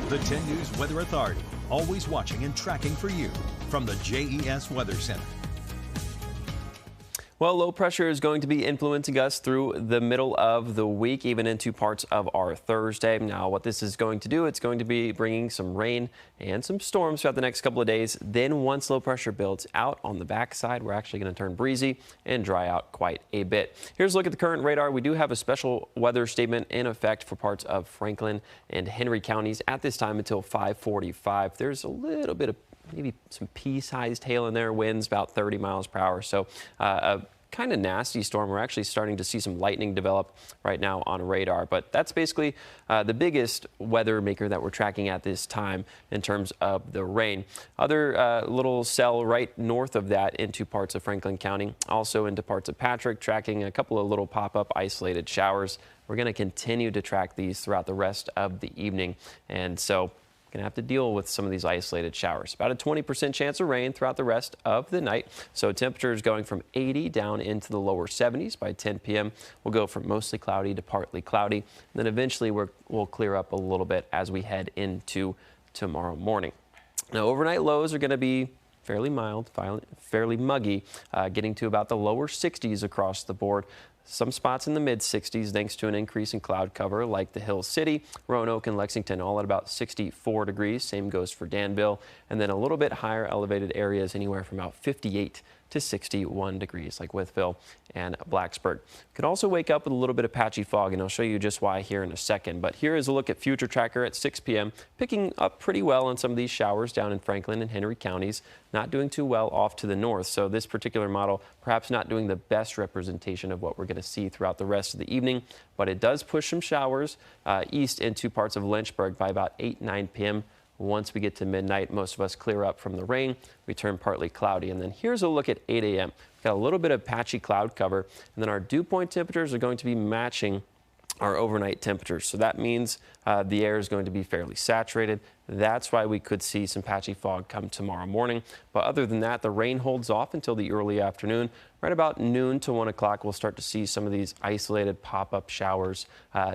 The 10 News Weather Authority, always watching and tracking for you from the JES Weather Center. Well, low pressure is going to be influencing us through the middle of the week, even into parts of our Thursday. Now, what this is going to do, it's going to be bringing some rain and some storms throughout the next couple of days. Then once low pressure builds out on the backside, we're actually going to turn breezy and dry out quite a bit. Here's a look at the current radar. We do have a special weather statement in effect for parts of Franklin and Henry counties at this time until 5:45. There's a little bit of maybe some pea-sized hail in there, winds about 30 miles per hour. So a kind of nasty storm. We're actually starting to see some lightning develop right now on radar. But that's basically the biggest weather maker that we're tracking at this time in terms of the rain. Other little cell right north of that into parts of Franklin County, also into parts of Patrick, tracking a couple of little pop-up isolated showers. We're going to continue to track these throughout the rest of the evening. And so going to have to deal with some of these isolated showers. About a 20% chance of rain throughout the rest of the night. So temperatures going from 80 down into the lower 70s by 10 p.m. We'll go from mostly cloudy to partly cloudy. And then eventually we'll clear up a little bit as we head into tomorrow morning. Now, overnight lows are going to be fairly mild, fairly muggy, getting to about the lower 60s across the board. Some spots in the mid 60s thanks to an increase in cloud cover like the Hill City, Roanoke, and Lexington, all at about 64 degrees. Same goes for Danville. And then a little bit higher elevated areas anywhere from about 58 to 61 degrees like Wytheville and Blacksburg. Could also wake up with a little bit of patchy fog, and I'll show you just why here in a second. But here is a look at Future Tracker at 6 p.m. Picking up pretty well on some of these showers down in Franklin and Henry counties. Not doing too well off to the north. So this particular model perhaps not doing the best representation of what we're going to see throughout the rest of the evening. But it does push some showers east into parts of Lynchburg by about 8-9 p.m. Once we get to midnight, most of us clear up from the rain. We turn partly cloudy. And then here's a look at 8 a.m. We've got a little bit of patchy cloud cover. And then our dew point temperatures are going to be matching our overnight temperatures. So that means the air is going to be fairly saturated. That's why we could see some patchy fog come tomorrow morning. But other than that, the rain holds off until the early afternoon. Right about noon to 1 o'clock, we'll start to see some of these isolated pop-up showers,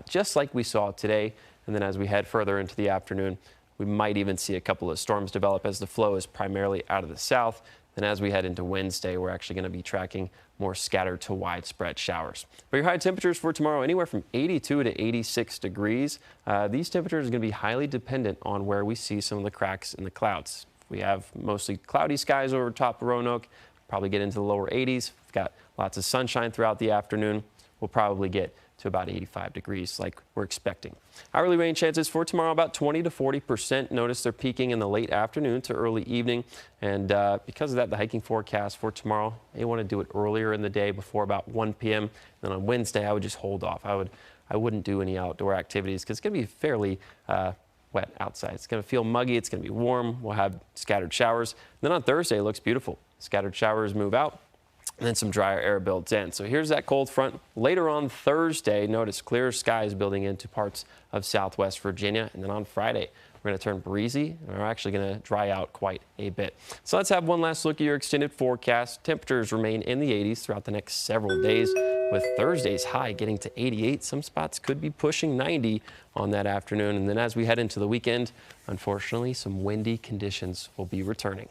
just like we saw today. And then as we head further into the afternoon, we might even see a couple of storms develop as the flow is primarily out of the south. Then as we head into Wednesday, we're actually going to be tracking more scattered to widespread showers. But your high temperatures for tomorrow, anywhere from 82 to 86 degrees. These temperatures are going to be highly dependent on where we see some of the cracks in the clouds. We have mostly cloudy skies over top of Roanoke, probably get into the lower 80s. We've got lots of sunshine throughout the afternoon. We'll probably get to about 85 degrees like we're expecting. Hourly rain chances for tomorrow about 20 to 40%. Notice they're peaking in the late afternoon to early evening. And because of that, the hiking forecast for tomorrow, you want to do it earlier in the day before about 1 p.m. Then on Wednesday, I would just hold off. I wouldn't do any outdoor activities because it's going to be fairly wet outside. It's going to feel muggy. It's going to be warm. We'll have scattered showers. And then on Thursday, it looks beautiful. Scattered showers move out. And then some drier air builds in. So here's that cold front. Later on Thursday, notice clear skies building into parts of southwest Virginia. And then on Friday, we're going to turn breezy and we're actually going to dry out quite a bit. So let's have one last look at your extended forecast. Temperatures remain in the 80s throughout the next several days, with Thursday's high getting to 88. Some spots could be pushing 90 on that afternoon. And then as we head into the weekend, unfortunately, some windy conditions will be returning.